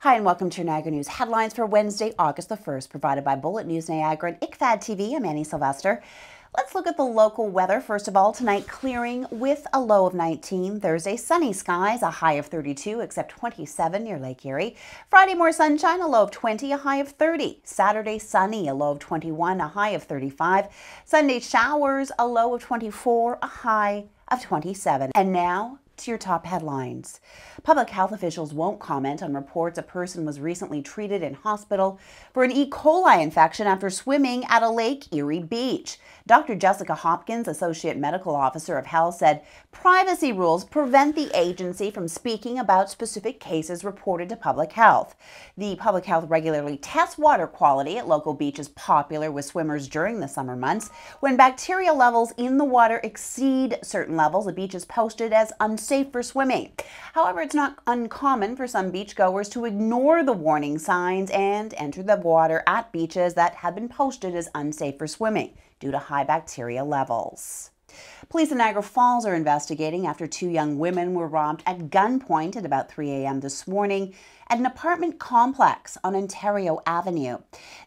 Hi and welcome to your Niagara News headlines for Wednesday, August the 1st, provided by Bullet News Niagara and ICFAD TV. I'm Annie Sylvester. Let's look at the local weather. First of all, tonight clearing with a low of 19. Thursday, sunny skies, a high of 32, except 27 near Lake Erie. Friday, more sunshine, a low of 20, a high of 30. Saturday, sunny, a low of 21, a high of 35. Sunday, showers, a low of 24, a high of 27. And now, to your top headlines. Public health officials won't comment on reports a person was recently treated in hospital for an E. coli infection after swimming at a Lake Erie beach. Dr. Jessica Hopkins, Associate Medical Officer of Health, said privacy rules prevent the agency from speaking about specific cases reported to public health. The public health regularly tests water quality at local beaches popular with swimmers during the summer months. When bacteria levels in the water exceed certain levels, the beach is posted as unsafe for swimming. However, it's not uncommon for some beachgoers to ignore the warning signs and enter the water at beaches that have been posted as unsafe for swimming due to high bacteria levels. Police in Niagara Falls are investigating after two young women were robbed at gunpoint at about 3 a.m. this morning at an apartment complex on Ontario Avenue.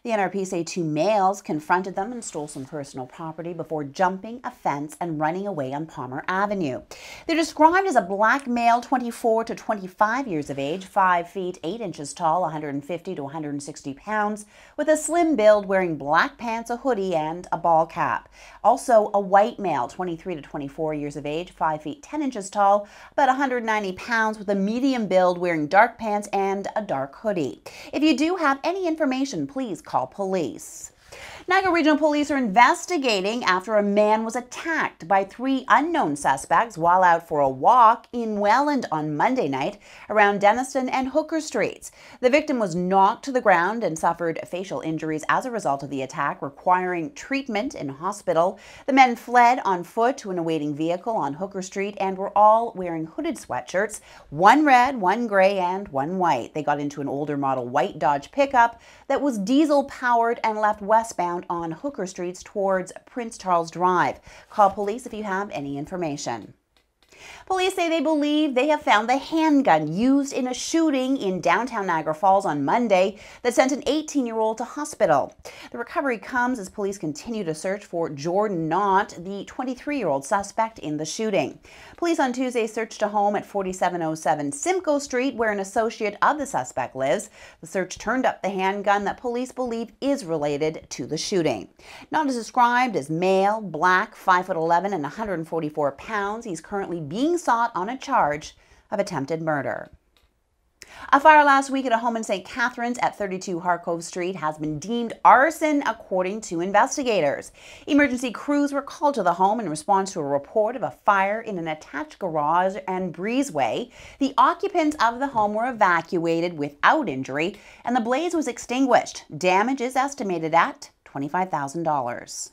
The NRP say two males confronted them and stole some personal property before jumping a fence and running away on Palmer Avenue. They're described as a black male, 24 to 25 years of age, 5 feet 8 inches tall, 150 to 160 pounds, with a slim build, wearing black pants, a hoodie, and a ball cap. Also, a white male, 23 to 24 years of age, 5 feet 10 inches tall, about 190 pounds, with a medium build, wearing dark pants and a dark hoodie. If you do have any information, please call police. Niagara Regional Police are investigating after a man was attacked by 3 unknown suspects while out for a walk in Welland on Monday night around Denniston and Hooker Streets. The victim was knocked to the ground and suffered facial injuries as a result of the attack, requiring treatment in hospital. The men fled on foot to an awaiting vehicle on Hooker Street and were all wearing hooded sweatshirts, one red, one gray, and one white. They got into an older model white Dodge pickup that was diesel powered and left westbound on Hooker Streets towards Prince Charles Drive. Call police if you have any information. Police say they believe they have found the handgun used in a shooting in downtown Niagara Falls on Monday that sent an 18-year-old to hospital. The recovery comes as police continue to search for Jordan Knott, the 23-year-old suspect in the shooting. Police on Tuesday searched a home at 4707 Simcoe Street where an associate of the suspect lives. The search turned up the handgun that police believe is related to the shooting. Knott is described as male, black, 5'11" and 144 pounds. He's currently being sought on a charge of attempted murder. A fire last week at a home in St. Catharines at 32 Harcove Street has been deemed arson, according to investigators. Emergency crews were called to the home in response to a report of a fire in an attached garage and breezeway. The occupants of the home were evacuated without injury, and the blaze was extinguished. Damage is estimated at $25,000.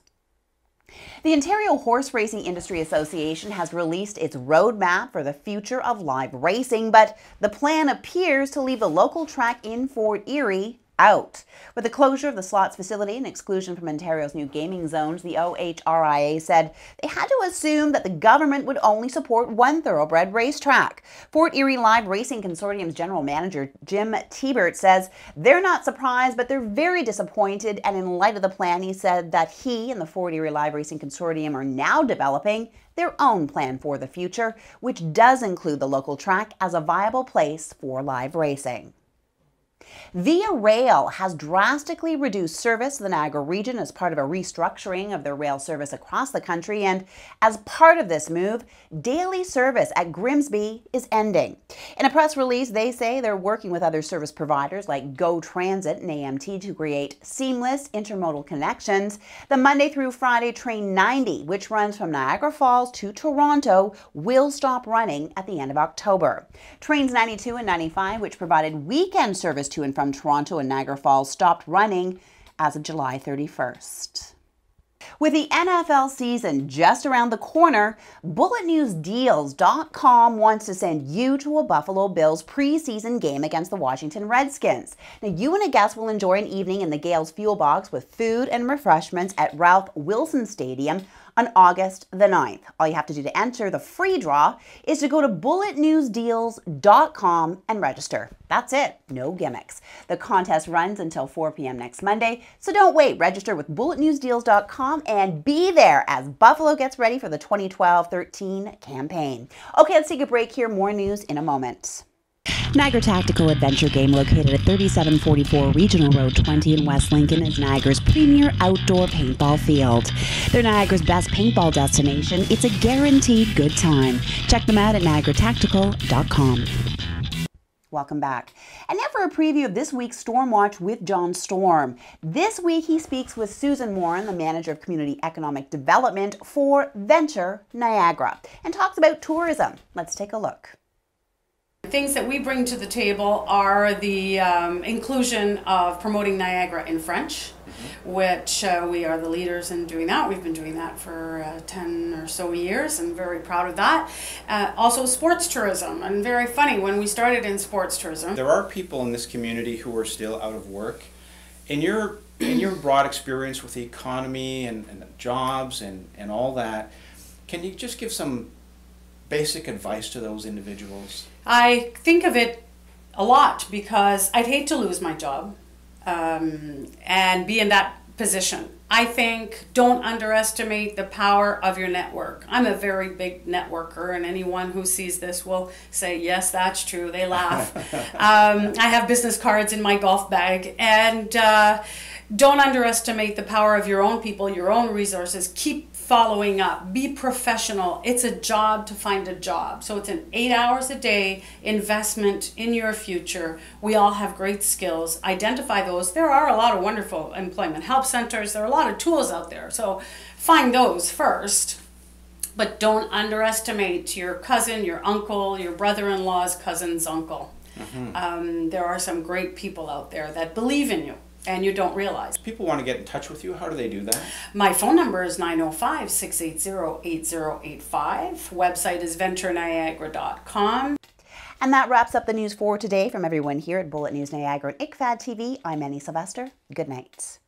The Ontario Horse Racing Industry Association has released its roadmap for the future of live racing, but the plan appears to leave the local track in Fort Erie out. With the closure of the slots facility and exclusion from Ontario's new gaming zones, the OHRIA said they had to assume that the government would only support one thoroughbred racetrack. Fort Erie Live Racing Consortium's general manager, Jim Tebert, says they're not surprised, but they're very disappointed, and in light of the plan, he said that he and the Fort Erie Live Racing Consortium are now developing their own plan for the future, which does include the local track as a viable place for live racing. Via Rail has drastically reduced service to the Niagara region as part of a restructuring of their rail service across the country, and as part of this move, daily service at Grimsby is ending. In a press release, they say they're working with other service providers like Go Transit and AMT to create seamless intermodal connections. The Monday through Friday train 90, which runs from Niagara Falls to Toronto, will stop running at the end of October. Trains 92 and 95, which provided weekend service to and from Toronto and Niagara Falls, stopped running as of July 31st. With the NFL season just around the corner, BulletNewsDeals.com wants to send you to a Buffalo Bills preseason game against the Washington Redskins. Now, you and a guest will enjoy an evening in the Gales Fuel Box with food and refreshments at Ralph Wilson Stadium on August the 9th. All you have to do to enter the free draw is to go to bulletnewsdeals.com and register. That's it. No gimmicks. The contest runs until 4 p.m. next Monday, so don't wait. Register with bulletnewsdeals.com and be there as Buffalo gets ready for the 2012-13 campaign. Okay, let's take a break here. More news in a moment. Niagara Tactical Adventure Game, located at 3744 Regional Road 20 in West Lincoln, is Niagara's premier outdoor paintball field. They're Niagara's best paintball destination. It's a guaranteed good time. Check them out at niagaratactical.com. Welcome back. And now for a preview of this week's Stormwatch with John Storm. This week he speaks with Susan Moran, the Manager of Community Economic Development for Venture Niagara, and talks about tourism. Let's take a look. Things that we bring to the table are the inclusion of promoting Niagara in French, which we are the leaders in doing that. We've been doing that for 10 or so years and very proud of that. Also sports tourism, and very funny, when we started in sports tourism. There are people in this community who are still out of work. In your broad experience with the economy and jobs and all that, can you just give some basic advice to those individuals? I think of it a lot because I'd hate to lose my job and be in that position. I think don't underestimate the power of your network. I'm a very big networker, and anyone who sees this will say, yes, that's true. They laugh. I have business cards in my golf bag, and don't underestimate the power of your own people, your own resources. Keep following up. Be professional. It's a job to find a job. So it's an 8 hours a day investment in your future. We all have great skills. Identify those. There are a lot of wonderful employment help centers. There are a lot of tools out there. So find those first. But don't underestimate your cousin, your uncle, your brother-in-law's cousin's uncle. There are some great people out there that believe in you, and you don't realize. People want to get in touch with you. How do they do that? My phone number is 905-680-8085. Website is ventureniagara.com. And that wraps up the news for today. From everyone here at Bullet News Niagara and ICFAD TV, I'm Annie Sylvester. Good night.